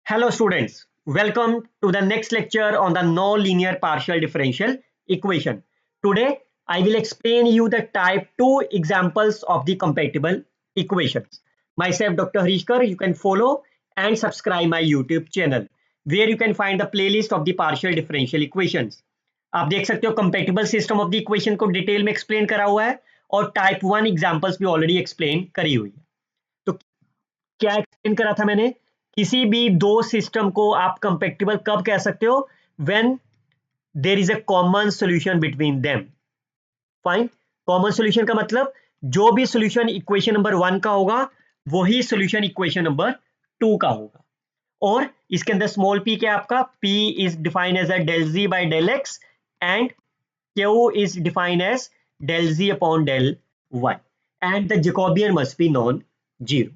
Hello students, welcome to the next lecture on the non-linear partial differential equation. Today I will explain you the type 2 examples of the compatible equations. Myself Dr. Harishkar, you can follow and subscribe my YouTube channel where you can find the playlist of the partial differential equations. आप देख सकते हो compatible system of the equation को detail में explain करा हुआ है और टाइप 1 एग्जांपल्स भी ऑलरेडी एक्सप्लेन करी हुई है। तो क्या एक्सप्लेन करा था मैंने? किसी भी दो सिस्टम को आप कंपैटिबल कब कह सकते हो? When there is a common solution between them. Fine. Common solution का मतलब जो भी सॉल्यूशन इक्वेशन नंबर 1 का होगा वही सॉल्यूशन इक्वेशन नंबर 2 का होगा। और इसके अंदर स्मॉल p क्या है आपका? p is defined as a del z by del x and q is defined as del z upon del y and the Jacobian must be non-zero.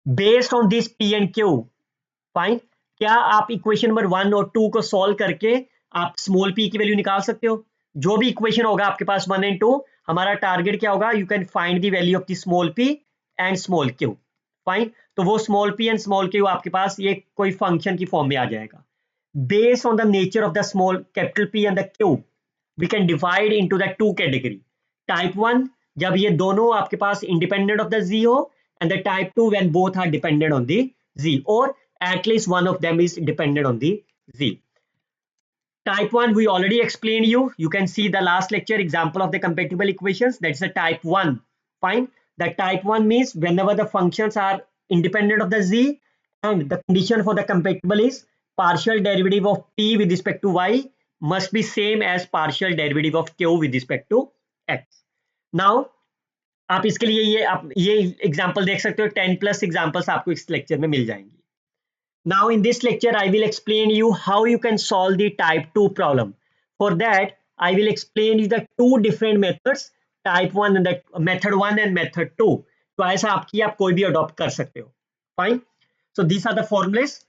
Based on this p and q, fine, क्या आप equation number 1 और 2 को solve करके आप small p की value निकाल सकते हो? जो भी इक्वेशन होगा आपके पास 1 एंड 2, हमारा टारगेट क्या होगा? You can find the value of the small p and small q। Fine. तो वो small p and small q आपके पास ये कोई फंक्शन की फॉर्म में आ जाएगा। Based on the nature of the small capital p and the q, we can divide into the two category. Type 1 जब ये दोनों आपके पास independent of the z हो, and the type 2 when both are dependent on the z, or at least one of them is dependent on the z. Type 1 we already explained you. You can see the last lecture example of the compatible equations. That's a type 1. Fine. The type 1 means whenever the functions are independent of the z and the condition for the compatible is partial derivative of p with respect to y must be same as partial derivative of q with respect to x. Now आप इसके लिए ये example देख सकते हो। 10 plus examples आपको इस lecture में मिल जाएंगी। Now in this lecture I will explain you how you can solve the type 2 problem. For that I will explain you the two different methods, type 1 and the method 1 and method 2. तो ऐसा आप कोई भी adopt कर सकते हो। Fine. So these are the formulas.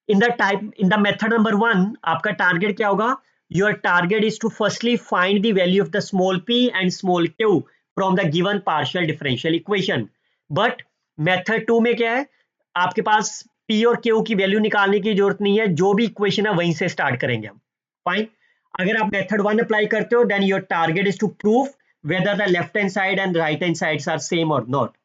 In the method number 1 आपका target क्या होगा? Your target is to firstly find the value of the small p and small q from the given partial differential equation. But method 2 में क्या है? आपके पास p और q की वैल्यू निकालने की जरूरत नहीं है, जो भी इक्वेशन है वहीं से स्टार्ट करेंगे हम। फाइन। अगर आप मेथड 1 अप्लाई करते हो then your target is to prove whether the left hand side and right hand sides are same or not.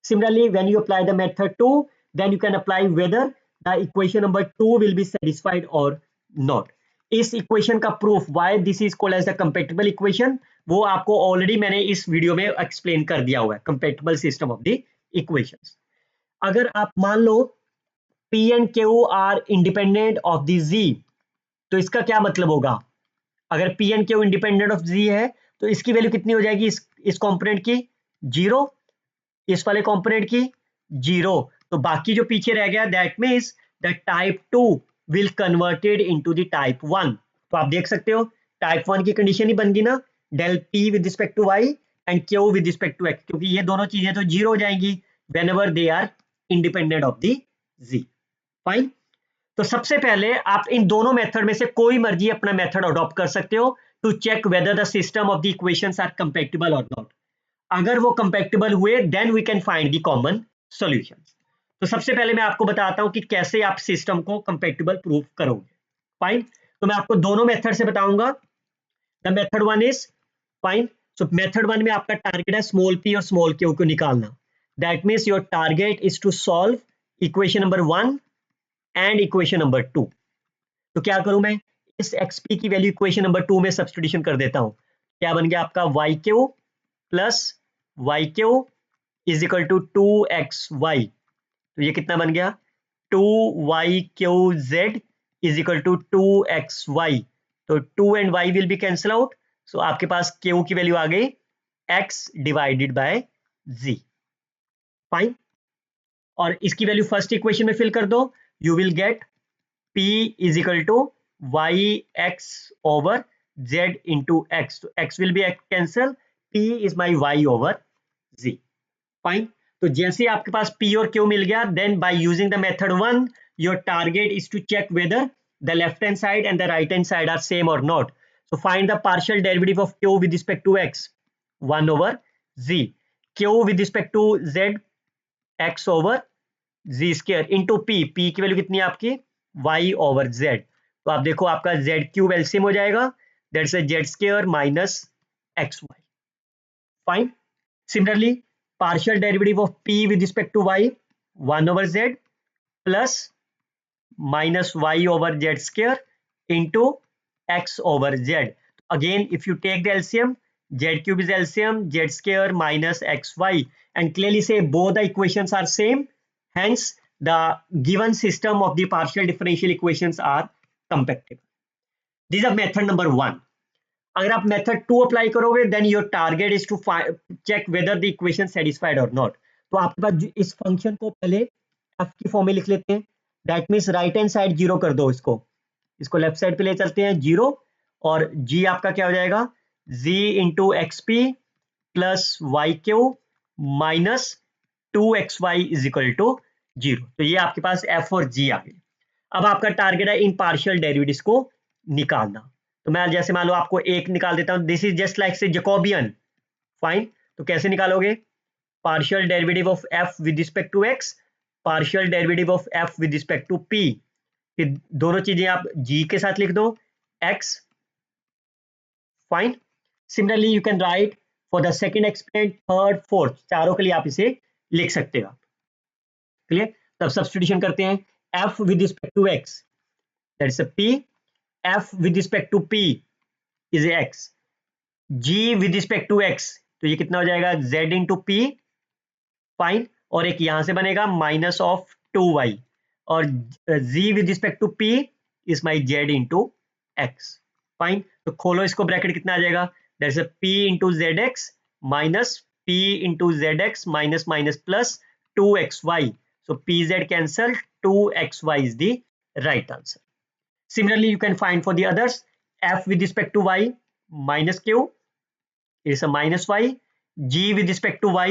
Similarly, when you apply the method 2, then you can apply whether the equation number 2 will be satisfied or not. इस equation का proof why this is called as the compatible equation वो आपको already मैंने इस video में explain कर दिया हुआ है, compatible system of the equations. अगर आप मान लो p and q are independent of the z, तो इसका क्या मतलब होगा? अगर p and q independent of z है तो इसकी वैल्यू कितनी हो जाएगी? इस कंपोनेंट की 0, इस वाले कंपोनेंट की 0, तो बाकी जो पीछे रह गया that means the type 2 will converted into the type 1। तो आप देख सकते हो टाइप 1 की कंडीशन ही बन गई ना, del p with respect to y and q with respect to x, क्योंकि ये दोनों चीजें तो 0 हो जाएंगी whenever they are independent of the z। Fine. तो सबसे पहले आप इन दोनों मेथड में से कोई मर्जी अपना मेथड अडॉप्ट कर सकते हो to check whether the system of the equations are compatible और नॉट। अगर वो कंपैटिबल हुए then we can find the common solutions. तो सबसे पहले मैं आपको बताता हूं कि कैसे आप सिस्टम को कंपैटिबल प्रूव करोगे। फाइन। तो मैं आपको दोनों मेथड से बताऊंगा। The method 1 is fine. So method 1 में आपका टारगेट है स्मॉल p और स्मॉल q को निकालना। That means your target is to solve equation number 1 and equation number 2। तो क्या करूं मैं? इस xp की वैल्यू इक्वेशन नंबर 2 में सब्स्टिट्यूशन कर देता हूं। क्या बन गया आपका? yq plus yq is equal to 2xy। तो ये कितना बन गया? 2yqz is equal to 2xy। तो 2 and y will be cancel out, so आपके पास q की वैल्यू आ गई x divided by z। Fine. और इसकी वैल्यू फर्स्ट इक्वेशन में फिल कर दो, you will get p is equal to yx over z into x। तो x will be cancel, p is my y over z। Fine. तो जैसे आपके पास p और q मिल गया then by using the method 1 your target is to check whether the left hand side and the right hand side are same और not. So find the partial derivative of q with respect to x 1 over z, q with respect to z x over z square into p, p की value कितनी है आपकी y over z। तो आप देखो आपका z cube LCM हो जाएगा, that's Z square minus X Y. Fine. Similarly partial derivative of p with respect to y 1 over z plus minus y over z square into x over z. Again, if you take the LCM, z cube is LCM, z square minus xy, and clearly say both the equations are same. Hence, the given system of the partial differential equations are compatible. This is method number 1. अगर आप method 2 apply करोगे then your target is to check whether the equation satisfied और not. तो आपके पास इस function को पहले F की फॉर्म में लिख लेते हैं, that means right hand side zero कर दो, इसको लेफ्ट साइड पे ले चलते हैं जीरो, और जी आपका क्या हो जाएगा z into x p plus y q minus 2xy is equal to 0। तो ये आपके पास एफ और जी आ गए। अब आपका टारगेट है इन पार्शियल डेरिवेटिव्स को निकालना। तो मैं जैसे मान लो आपको एक निकाल देता हूं, this is just like say Jacobian. Fine. तो कैसे निकालोगे, partial derivative of F with respect to X, partial derivative of F with respect to P, दोनों चीजें आप जी के साथ लिख दो X. Fine. Similarly you can write for the second experiment, third, fourth, चारों के लिए आप इसे लिख सकते हो। क्लियर। तब सब्स्टिट्यूशन करते हैं, F with respect to X that is P, f with respect to p is x, g with respect to x, तो ये कितना हो जाएगा z into p। फाइन। और एक यहां से बनेगा माइनस ऑफ 2y, और g with respect to p is my z into x। Fine. तो खोलो इसको, ब्रैकेट कितना आ जाएगा, that is p into zx minus p into zx minus minus plus 2xy, so pz cancel, 2xy is the right answer. Similarly, you can find for the others, f with respect to y minus q is a minus y, g with respect to y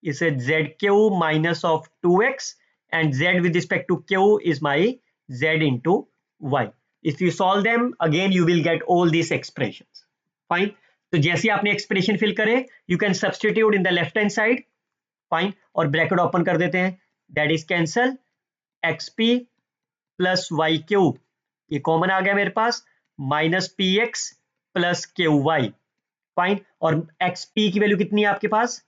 is a zq minus of 2x, and z with respect to q is my z into y. If you solve them, again you will get all these expressions. Fine. तो जैसे आपने expression fill करे, you can substitute in the left hand side. Fine. और bracket open कर देते हैं, that is cancel xp plus y q, ये common आ गया मेरे पास, minus p x plus q y. Fine. और एक्स पी की वैल्यू कितनी है आपके पास,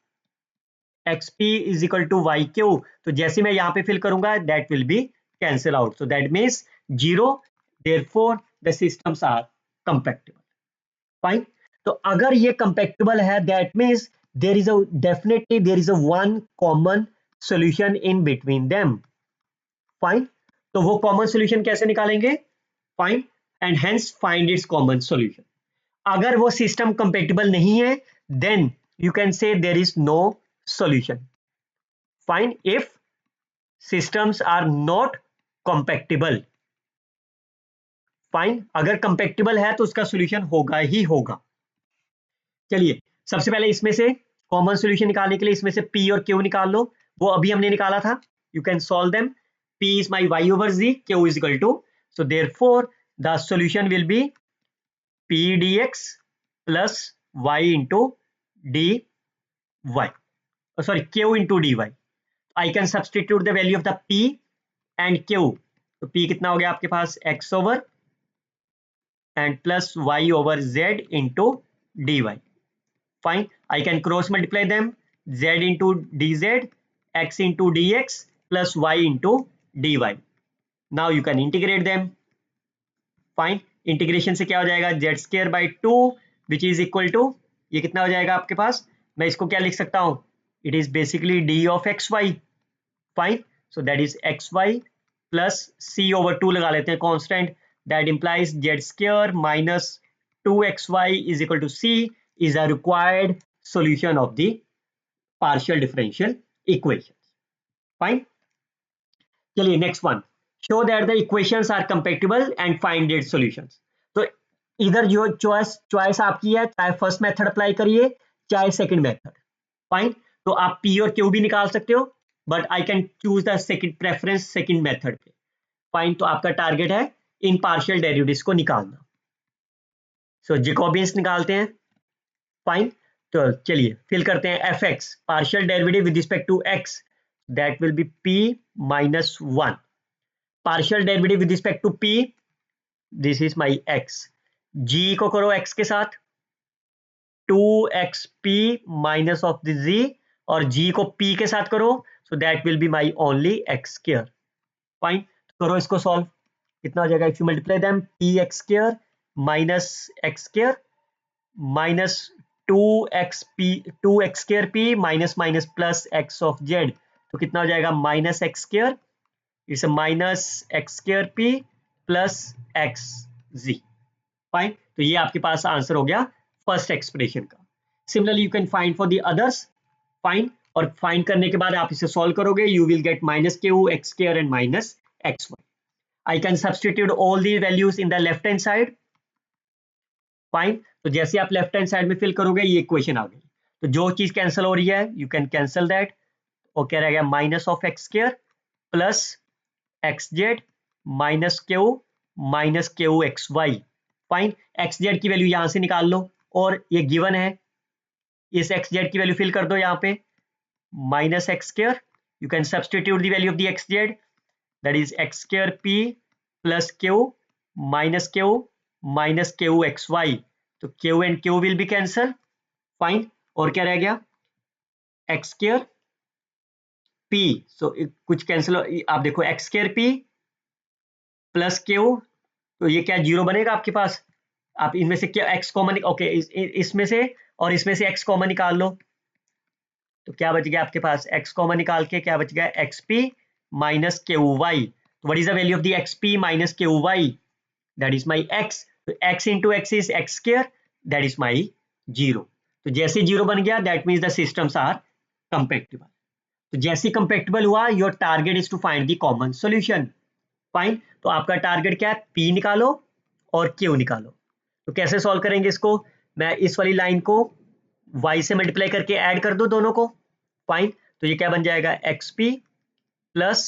x p is equal to y q, तो जैसे मैं यहां पे फिल करूंगा that will be cancel out, so that means 0, therefore the systems are compatible. Fine. तो अगर ये कंपैक्टेबल है that means there is a definitely there is a one common solution in between them. Fine. तो वो common solution कैसे निकालेंगे, fine, and hence find its common solution. अगर वो सिस्टम कंपैटिबल नहीं है then you can say there is no solution. Fine. If systems are not compatible, fine, अगर compatible है तो उसका सॉल्यूशन होगा ही होगा। चलिए सबसे पहले इसमें से कॉमन सॉल्यूशन निकालने के लिए इसमें से p और q निकाल लो, वो अभी हमने निकाला था। You can solve them, p is my y over z, q is equal to, so therefore the solution will be p dx plus y into dy, sorry, q into dy. I can substitute the value of the p and q, तो p कितना हो गया आपके पास x over and plus y over z into dy. Fine. I can cross multiply them, z into dz, x into dx plus y into dy. Now you can integrate them. Fine. Integration से क्या हो जाएगा, Z square by 2 which is equal to, ये कितना हो जाएगा आपके पास, मैं इसको क्या लिख सकता हूं, it is basically D of X Y. Fine. So that is X Y plus C over 2 लगा लेते हैं constant, that implies Z square minus 2xy is equal to C is a required solution of the partial differential equations. Fine. चलिए next one, show that the equations are compatible and find its solutions. तो इधर जो choice आपकी है, चाहे first method apply करिए चाहे second method. Fine. तो आप p और q भी निकाल सकते हो, but I can choose the second preference second method पे। फाइन। तो आपका टारगेट है इन पार्शियल डेरिवेटिव्स को निकालना। सो जैकोबियंस निकालते हैं। फाइन। तो चलिए फिल करते हैं F X partial derivative with respect to X, that will be p minus 1. Partial derivative with respect to p, this is my x. g को करो x के साथ 2xp minus of the z, और g को p के साथ करो, so that will be my only x square. Fine, करो इसको solve. कितना हो जाएगा? If you multiply them, px square minus x square minus 2x square p minus minus plus x of z, तो कितना हो जाएगा? Minus x square, it's minus x square P plus X G. Fine, तो ये आपके पास answer हो गया फर्स्ट एक्सप्रेशन का. Similarly you can find for the others. Fine, और फाइंड करने के बाद आप इसे सॉल्व करोगे, you will get minus Q X square and minus X Y. I can substitute all the values in the left hand side. Fine, तो जैसे आप लेफ्ट हैंड साइड में फिल करोगे ये इक्वेशन आ गई. तो जो चीज कैंसिल हो रही है यू कैन कैंसिल दैट, और क्या रहेगा? Minus of x square plus x z minus Q x Y. Fine, x z की वैल्यू यहां से निकाल लो, और ये गिवन है, इस एक्स जेड की वैल्यू फिल कर दो यहाँ पे, minus x square. You can substitute the value of the x z, that is x square P plus q minus Q x y. तो q and q will be cancel. Fine, और क्या रह गया? X square P, सो कुछ cancel, आप देखो x square P plus Q, तो ये क्या जीरो बनेगा आपके पास? आप इनमें से क्या एक्स कॉमन, ओके, इसमें से और इसमें से एक्स कॉमन निकाल लो, तो क्या बच गया आपके पास? एक्स कॉमन निकाल के क्या बच गया? X p minus q y. तो what is the value of the x p minus q y? That is my x. तो x into x is x square, that is my zero. तो जैसे zero बन गया that means the systems are compatible. तो जैसे compatible हुआ, your target is to find the common solution. Fine, तो आपका टारगेट क्या है? पी निकालो और क्यू निकालो. तो कैसे सॉल्व करेंगे इसको? मैं इस वाली लाइन को y से मल्टीप्लाई करके ऐड कर दो दोनों को. फाइन, तो ये क्या बन जाएगा? X p plus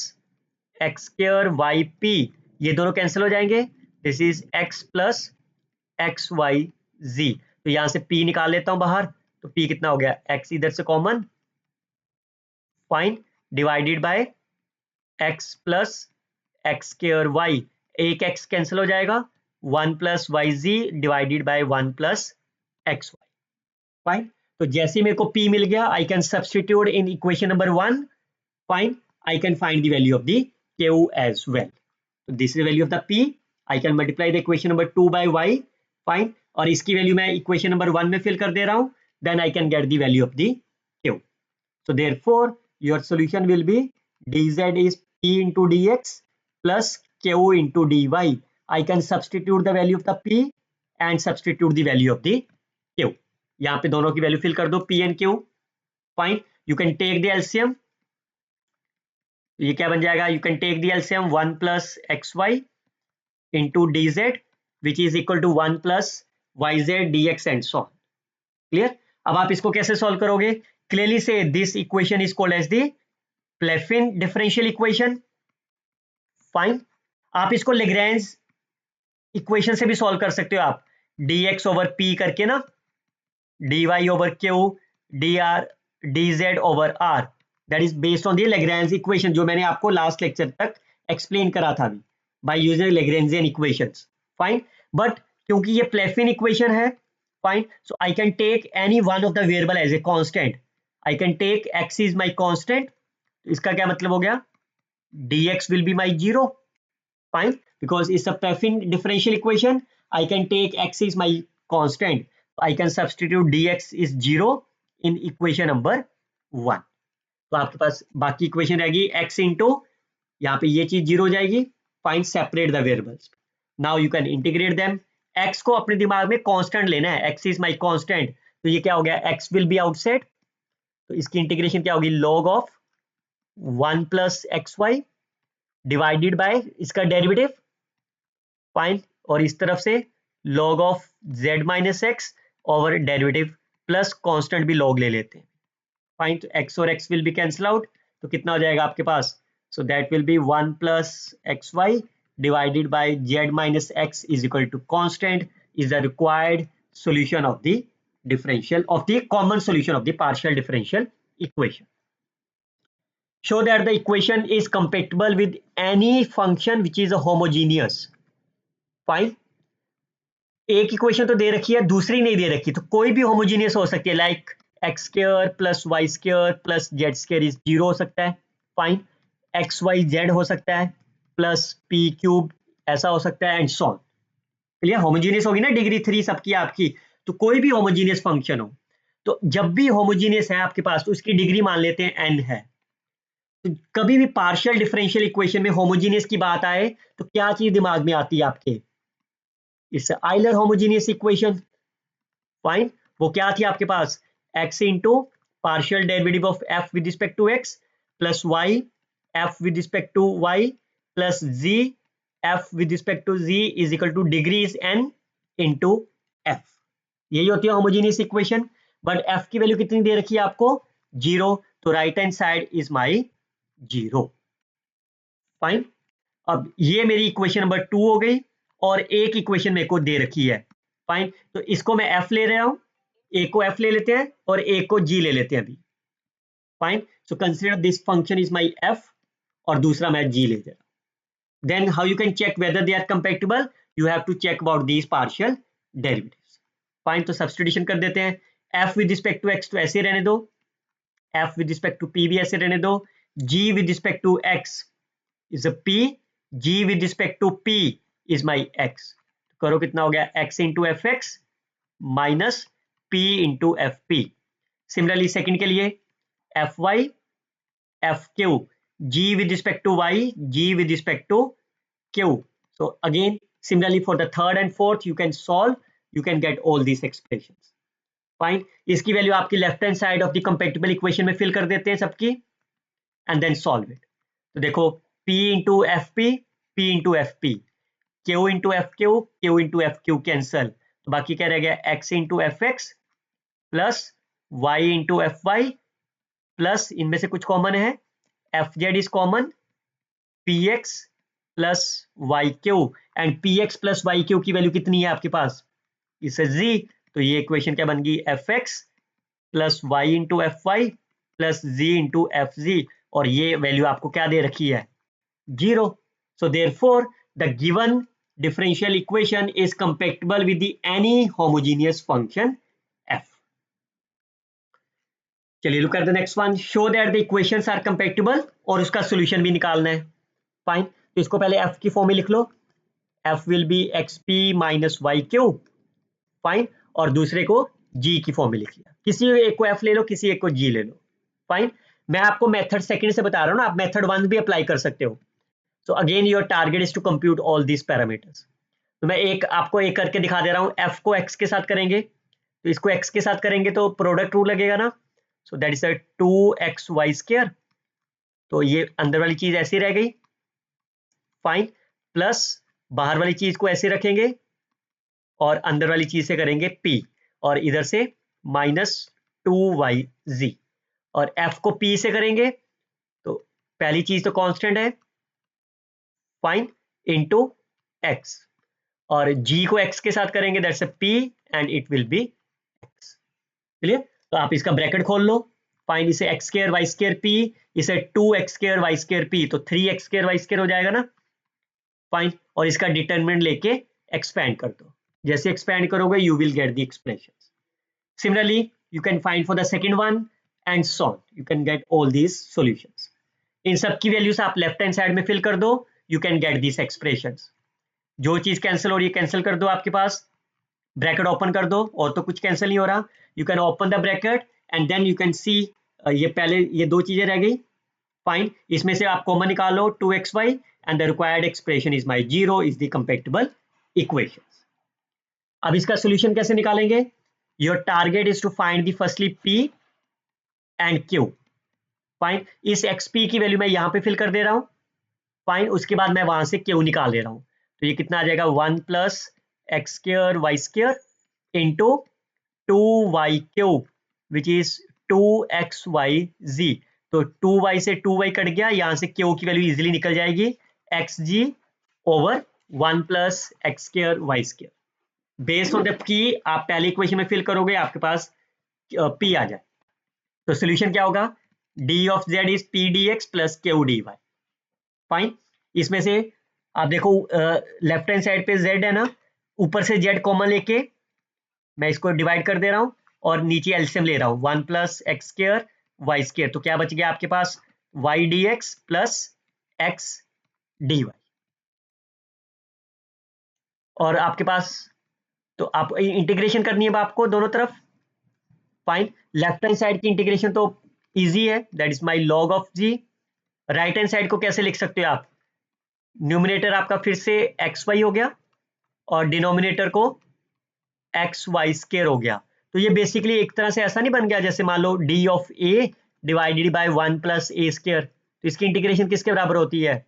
x square y p, ये दोनों कैंसिल हो जाएंगे. This is x plus x y z. तो यहां से p निकाल लेता हूं बाहर, तो p कितना हो गया? x इधर से common. Fine, divided by x plus x square y, एक x कैंसिल हो जाएगा, 1 plus y z divided by 1 plus x Y. Fine, तो जैसे मेरे को p मिल गया, I can substitute in equation number 1. Fine, I can find the value of the q as well. तो this is value of the p. I can multiply the equation number 2 by y. Fine, और इसकी value मैं equation number 1 में fill कर दे रहा हूं, then I can get the value of the q. So therefore your solution will be dz is p into dx plus q into dy. I can substitute the value of the p and substitute the value of the q. यहाँ पे दोनों की value fill कर दो, p and q. Fine, you can take the LCM. ये क्या बन जाएगा? You can take the LCM 1 plus x y into d z which is equal to 1 plus y z d x and so. Clear? अब आप इसको कैसे solve करोगे? Clearly से this equation is called as the Pfaffian differential equation. Fine, आप इसको Lagrange equation से भी सॉल्व कर सकते हो आप, dx ओवर p करके ना, dy over q, dr dz over r, that is based on the Lagrange equation जो मैंने आपको लास्ट लेक्चर तक एक्सप्लेन करा था अभी, by using Lagrangian equations. Fine, but क्योंकि ये प्लेफिन इक्वेशन है, fine, so I can take any one of the variable as a constant. I can take x is my constant. इसका क्या मतलब हो गया? dx will be my 0. Fine, because it's a Pfeffin differential equation. I can take x is my constant. I can substitute dx is 0 in equation number 1. तो आपके पास बाकी equation रहेगी x into, यहाँ पे ये चीज 0 हो जाएगी. Find separate the variables. Now you can integrate them. x को अपने दिमाग में कांस्टेंट लेना है, x इज माय कांस्टेंट, तो ये क्या हो गया? x विल बी आउटसाइड, तो इसकी इंटीग्रेशन क्या होगी? log of 1 plus x Y divided by इसका डेरिवेटिव. फाइन, और इस तरफ से log of z minus X over derivative plus constant भी log ले लेते हैं. फाइन, तो x और x will be cancel out, तो कितना हो जाएगा आपके पास? So that will be 1 plus x Y divided by z minus x is equal to constant is the required solution of the differential of the common solution of the partial differential equation. show that the equation is compatible with any function which is a homogeneous. Fine, एक equation तो दे रखी है, दूसरी नहीं दे रखी, तो कोई भी होमोजीनियस हो सकती है, like X square plus Y square plus Z square is 0 हो सकता है. फाइन, एक्स वाई जेड हो सकता है प्लस पी क्यूब ऐसा हो सकता है, and so on. Clear? Homogeneous होगी ना डिग्री 3 सबकी आपकी, तो कोई भी होमोजीनियस फंक्शन हो, तो जब भी होमोजीनियस है आपके पास तो उसकी डिग्री मान लेते हैं n है. तो कभी भी पार्शियल डिफरेंशियल इक्वेशन में होमोजीनियस की बात आए तो क्या चीज दिमाग में आती है आपके? It's Euler homogeneous equation. Fine, वो क्या थी आपके पास? x into partial derivative of f with respect to x plus y f with respect to y plus z f with respect to z is equal to degrees n into f. यही होती है homogeneous equation. But f की value कितनी दे रखी है आपको? 0. तो right hand side is my 0. Fine, अब ये मेरी इक्वेशन नंबर 2 हो गई और एक इक्वेशन मेरे को दे रखी है. फाइन, तो इसको मैं f ले रहा हूं, एक को f ले लेते हैं और एक को g ले लेते हैं अभी. Fine, so consider this function is my f और दूसरा मैं g ले रहा हूं. Then how you can check whether they are compatible? You have to check about these partial derivatives. Fine, तो सब्स्टिट्यूशन कर देते हैं. f with respect to x तो ऐसे रहने दो, f with respect to p भी ऐसे रहने दो, g with respect to x is a p, g with respect to p is my x. करो कितना हो गया? x into fx minus p into fp. Similarly second के लिए fy fq, g with respect to y, g with respect to q. So again similarly for the third and fourth you can solve, you can get all these expressions. Fine, इसकी value आपकी left hand side of the compatible equation में fill कर देते हैं सबकी and then solve it. तो देखो P into f p, P into f p, Q into f q, Q into f q cancel, तो बाकी क्या रह गया? X into f x plus Y into f y plus इनमें से कुछ कॉमन है, f z is common, p x plus y q, and p x plus y q की वैल्यू कितनी है आपके पास? इसे z. तो ये इक्वेशन क्या बन गई? F x plus y into f y plus z into f z, और ये वैल्यू आपको क्या दे रखी है? 0. So therefore the given differential equation is compatible with the any homogeneous function f. चलिए look at the next one. Show that the equations are compatible और उसका solution भी निकालना है. फाइन, तो इसको पहले f की फॉर्म में लिख लो. f will be xp minus yq. Fine, और दूसरे को g की फॉर्म में लिख लिया. किसी एक को f ले लो, किसी एक को g ले लो. फाइन, मैं आपको मेथड सेकंड से बता रहा हूं ना, आप मेथड 1 भी अप्लाई कर सकते हो. So again your target is to compute all these parameters. तो मैं आपको एक करके दिखा दे रहा हूं. f को x के साथ करेंगे तो इसको x के साथ करेंगे तो प्रोडक्ट रूल लगेगा ना. सो दैट इज 2xy स्क्वायर, तो ये अंदर वाली चीज ऐसी रह गई. फाइन, प्लस बाहर वाली चीज को ऐसे रखेंगे और अंदर वाली चीज से करेंगे p, और इधर से -2yz, और f को p से करेंगे तो पहली चीज तो कांस्टेंट है, फाइन, इंटू x, और g को x के साथ करेंगे that's a p and it will be x. Clear? तो आप इसका ब्रैकेट खोल लो. फाइन, इसे x square y square p, इसे 2x square y square p, तो 3x स्क्वायर y स्क्वायर हो जाएगा ना. फाइन, और इसका डिटरमिनेंट लेके एक्सपैंड कर दो. जैसे एक्सपैंड करोगे you will get the expressions. Similarly you can find for the second one and so on, you can get all these solutions. इन सब की वैल्यूज आप लेफ्ट हैंड साइड में फिल कर दो, you can get these expressions. जो चीज cancel हो रही है कैंसिल कर दो, आपके पास ब्रैकेट ओपन कर दो, और तो कुछ कैंसिल नहीं हो रहा. You can open the bracket and then you can see, ये पहले ये दो चीजें रह गई. फाइन, इसमें से आप कॉमन निकालो 2xy and the required expression is my 0 is the compatible equation. अब इसका सोल्यूशन कैसे निकालेंगे? Your target is to find the firstly p and q. Fine, इस xp की वैल्यू मैं यहां पे फिल कर दे रहा हूं. फाइन, उसके बाद मैं वहां से क्यू निकाल ले रहा हूं, तो ये कितना आ जाएगा? 1 plus x square y square into 2yq which is 2xyz. तो 2y से 2y कट गया, यहां से q की वैल्यू इजीली निकल जाएगी, xg over 1 plus x square y square. Based on the p आप पहले इक्वेशन में फिल करोगे, आपके पास p आ जाए. तो सोल्यूशन क्या होगा? D of z is p d x plus q d y. Fine, इसमें से आप देखो लेफ्ट हैंड साइड पे z है ना, ऊपर से z कॉमन लेके मैं इसको डिवाइड कर दे रहा हूं और नीचे एलसीएम ले रहा हूं, 1 plus x square y square, तो क्या बच गया आपके पास y d x plus x d y. और आपके पास तो आप इंटीग्रेशन करनी है आपको दोनों तरफ। फाइन, लेफ्ट हैंड साइड की इंटीग्रेशन तो इजी है, that is my log of g. Right hand side को कैसे लिख सकते हो आप, न्यूमिनेटर आपका फिर से एक्स वाई हो गया और डिनोमिनेटर को एक्स वाई स्केयर हो गया। तो ये बेसिकली एक तरह से ऐसा नहीं बन गया जैसे मान लो d of a divided by 1 plus a square, तो इसकी इंटीग्रेशन किसके बराबर होती है,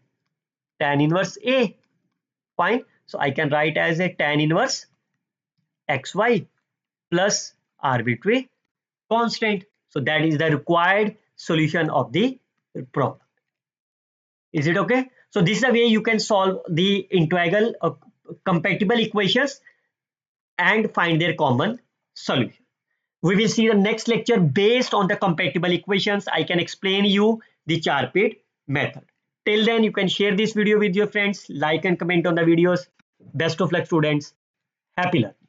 tan inverse a. Fine, so I can write as a tan inverse x y plus arbitrary constant. So that is the required solution of the problem. Is it okay? So this is the way you can solve the integral compatible equations and find their common solution. We will see the next lecture based on the compatible equations. I can explain you the Charpit method. Till then, you can share this video with your friends, like and comment on the videos. Best of luck, students. Happy learning.